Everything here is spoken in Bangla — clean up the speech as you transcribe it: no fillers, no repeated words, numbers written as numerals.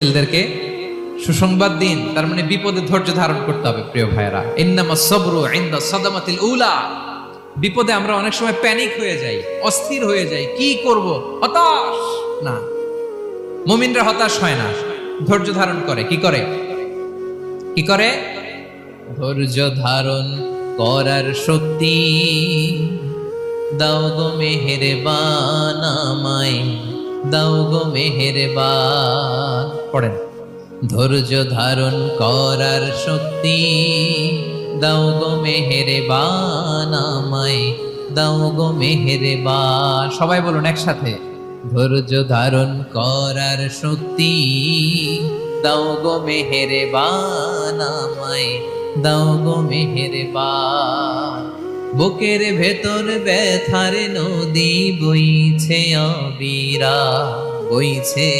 ছেলেদেরকে সুসংবাদ দিন, তার মানে বিপদে ধৈর্য ধারণ করতে হবে। প্রিয় ভাইয়েরা, ইন্নামা সাবরু ইনদা সাদামাতিল উলা। বিপদে আমরা অনেক সময় প্যানিক হয়ে যাই, অস্থির হয়ে যাই, কি করব, হতাশ। না, মুমিনরা হতাশ হয় না, ধৈর্য ধারণ করে। কি করে? কি করে? ধৈর্য ধারণ করার শক্তি দাও গো মেহেরবান আমায়, দাও গো মেহেরবান। পড়েন, ধৈর্য ধারণ করার শক্তি দাও গো মেহেরবান আমায়, দাও গো মেহেরবান। সবাই বলুন একসাথে, ধৈর্য ধারণ করার শক্তি দাও গো মেহেরবান আমায়, দাও গো মেহেরবান। বুকের ভেতর ব্যথার নদী বইছে অবিরা, বইছে